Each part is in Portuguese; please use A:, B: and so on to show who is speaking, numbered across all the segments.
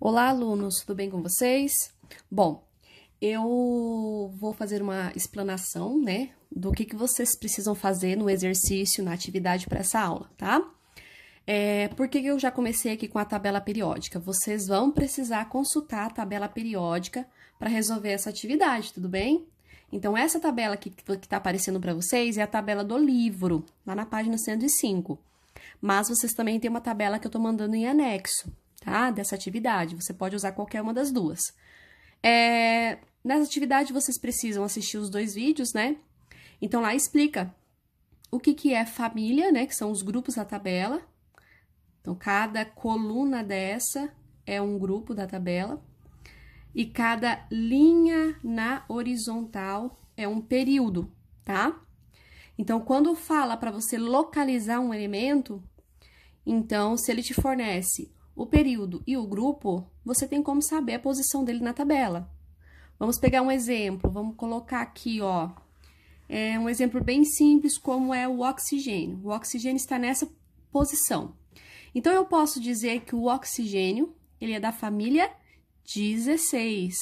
A: Olá, alunos, tudo bem com vocês? Bom, eu vou fazer uma explanação, né, do que vocês precisam fazer no exercício, na atividade para essa aula, tá? Por que eu já comecei aqui com a tabela periódica? Vocês vão precisar consultar a tabela periódica para resolver essa atividade, tudo bem? Então, essa tabela que está aparecendo para vocês é a tabela do livro, lá na página 105. Mas vocês também têm uma tabela que eu estou mandando em anexo, tá? Dessa atividade. Você pode usar qualquer uma das duas. Nessa atividade, vocês precisam assistir os dois vídeos, né? Então, lá explica o que é família, né? Que são os grupos da tabela. Então, cada coluna dessa é um grupo da tabela. E cada linha na horizontal é um período, tá? Então, quando fala para você localizar um elemento, então, se ele te fornece o período e o grupo, você tem como saber a posição dele na tabela. Vamos pegar um exemplo, vamos colocar aqui, ó, um exemplo bem simples, como é o oxigênio. O oxigênio está nessa posição. Então, eu posso dizer que o oxigênio, ele é da família 16,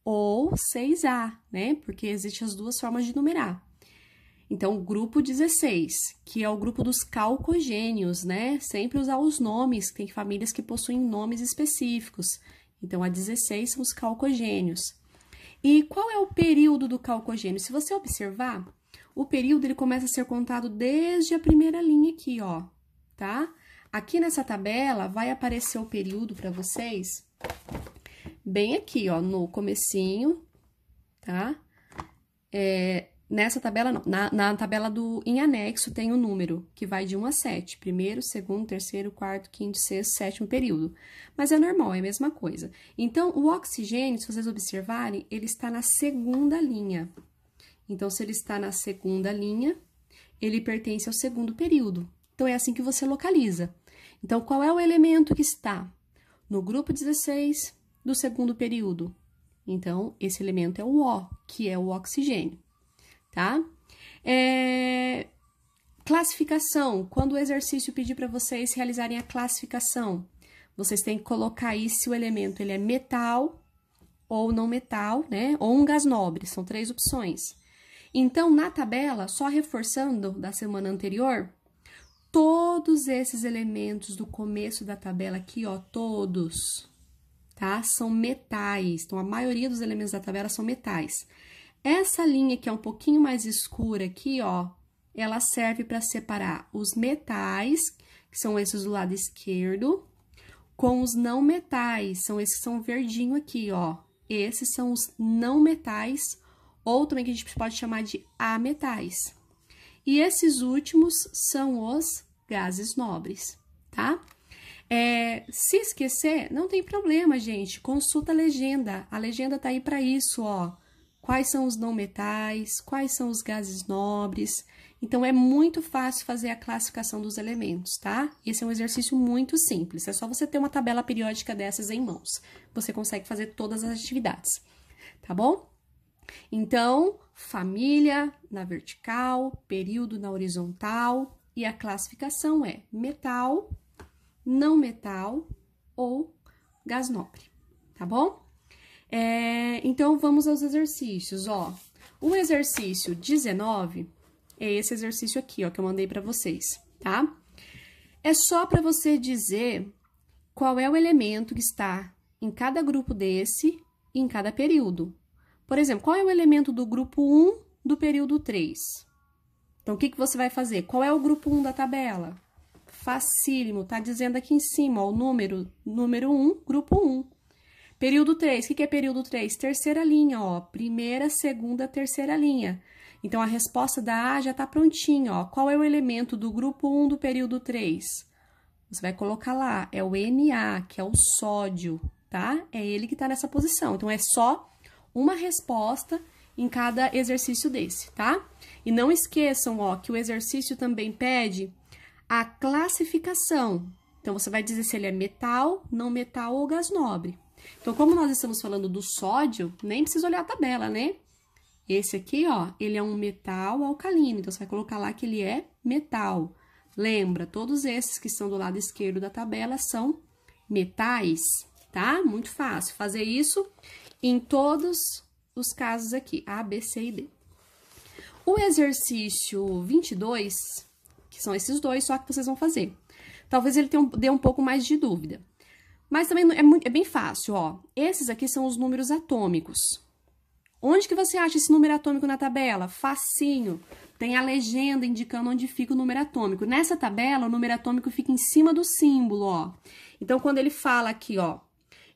A: ou 6A, né? Porque existem as duas formas de numerar. Então, o grupo 16, que é o grupo dos calcogênios, né? Sempre usar os nomes, tem famílias que possuem nomes específicos. Então, a 16 são os calcogênios. E qual é o período do calcogênio? Se você observar, o período ele começa a ser contado desde a primeira linha aqui, ó, tá? Aqui nessa tabela vai aparecer o período para vocês bem aqui, ó, no comecinho, tá? Nessa tabela, não. Na tabela em anexo tem o número, que vai de 1 a 7. Primeiro, segundo, terceiro, quarto, quinto, sexto, sétimo período. Mas é normal, é a mesma coisa. Então, o oxigênio, se vocês observarem, ele está na segunda linha. Então, se ele está na segunda linha, ele pertence ao segundo período. Então, é assim que você localiza. Então, qual é o elemento que está no grupo 16 do segundo período? Então, esse elemento é o O, que é o oxigênio. Tá? Classificação. Quando o exercício pedir para vocês realizarem a classificação, vocês têm que colocar aí se o elemento ele é metal ou não metal, né? Ou um gás nobre. São 3 opções. Então, na tabela, só reforçando da semana anterior, todos esses elementos do começo da tabela aqui, ó, todos, tá? São metais. Então, a maioria dos elementos da tabela são metais. Essa linha que é um pouquinho mais escura aqui, ó, ela serve para separar os metais, que são esses do lado esquerdo, com os não metais, são esses que são verdinho aqui, ó. Esses são os não metais, ou também que a gente pode chamar de ametais. E esses últimos são os gases nobres, tá? Se esquecer, não tem problema, gente, consulta a legenda tá aí para isso, ó. Quais são os não metais, quais são os gases nobres. Então, é muito fácil fazer a classificação dos elementos, tá? Esse é um exercício muito simples, é só você ter uma tabela periódica dessas em mãos. Você consegue fazer todas as atividades, tá bom? Então, família na vertical, período na horizontal, e a classificação é metal, não metal ou gás nobre, tá bom? Então, vamos aos exercícios, ó. O exercício 19 é esse exercício aqui, ó, que eu mandei para vocês, tá? É só para você dizer qual é o elemento que está em cada grupo desse e em cada período. Por exemplo, qual é o elemento do grupo 1 do período 3? Então, o que você vai fazer? Qual é o grupo 1 da tabela? Facílimo, tá dizendo aqui em cima, ó, o número 1, grupo 1. Período 3, o que é período 3? Terceira linha, ó, primeira, segunda, terceira linha. Então, a resposta da A já tá prontinha, ó. Qual é o elemento do grupo 1 do período 3? Você vai colocar lá, é o Na, que é o sódio, tá? É ele que tá nessa posição. Então, é só uma resposta em cada exercício desse, tá? E não esqueçam, ó, que o exercício também pede a classificação. Então, você vai dizer se ele é metal, não metal ou gás nobre. Então, como nós estamos falando do sódio, nem precisa olhar a tabela, né? Esse aqui, ó, ele é um metal alcalino, então você vai colocar lá que ele é metal. Lembra, todos esses que estão do lado esquerdo da tabela são metais, tá? Muito fácil fazer isso em todos os casos aqui, A, B, C e D. O exercício 22, que são esses dois, só que vocês vão fazer. Talvez ele dê um pouco mais de dúvida. Mas também é bem fácil, ó. Esses aqui são os números atômicos. Onde que você acha esse número atômico na tabela? Facinho. Tem a legenda indicando onde fica o número atômico. Nessa tabela, o número atômico fica em cima do símbolo, ó. Então, quando ele fala aqui, ó,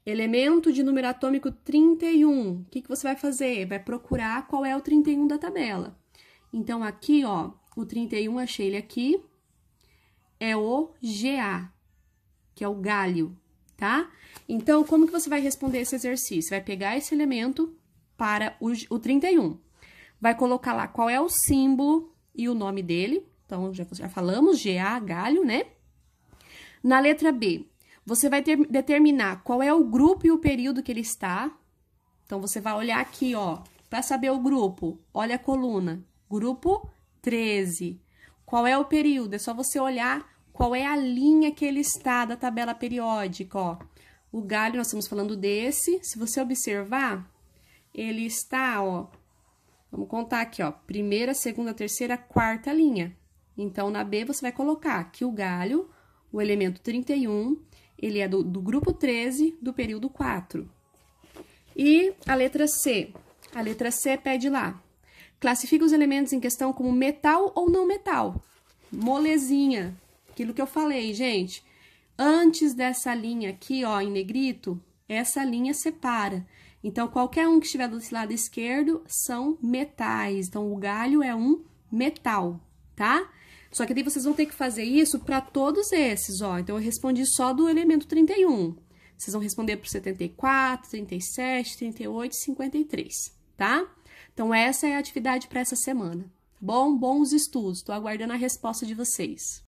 A: elemento de número atômico 31, o que que você vai fazer? Vai procurar qual é o 31 da tabela. Então, aqui, ó, o 31, achei ele aqui, é o Ga, que é o gálio, tá? Então, como que você vai responder esse exercício? Vai pegar esse elemento para o 31. Vai colocar lá qual é o símbolo e o nome dele. Então, já falamos, Ga, gálio, né? Na letra B, você vai determinar qual é o grupo e o período que ele está. Então, você vai olhar aqui, ó, para saber o grupo, olha a coluna. Grupo 13. Qual é o período? É só você olhar qual é a linha que ele está da tabela periódica, ó. O galho, nós estamos falando desse. Se você observar, ele está, ó, vamos contar aqui, ó, primeira, segunda, terceira, quarta linha. Então, na B, você vai colocar que o galho, o elemento 31, ele é do grupo 13, do período 4. E a letra C? A letra C pede lá. Classifica os elementos em questão como metal ou não metal. Molezinha. Aquilo que eu falei, gente. Antes dessa linha aqui, ó, em negrito, essa linha separa. Então, qualquer um que estiver do lado esquerdo são metais. Então, o galho é um metal, tá? Só que daí vocês vão ter que fazer isso para todos esses, ó. Então, eu respondi só do elemento 31. Vocês vão responder para 74, 37, 38 e 53, tá? Então, essa é a atividade para essa semana. Bons estudos. Estou aguardando a resposta de vocês.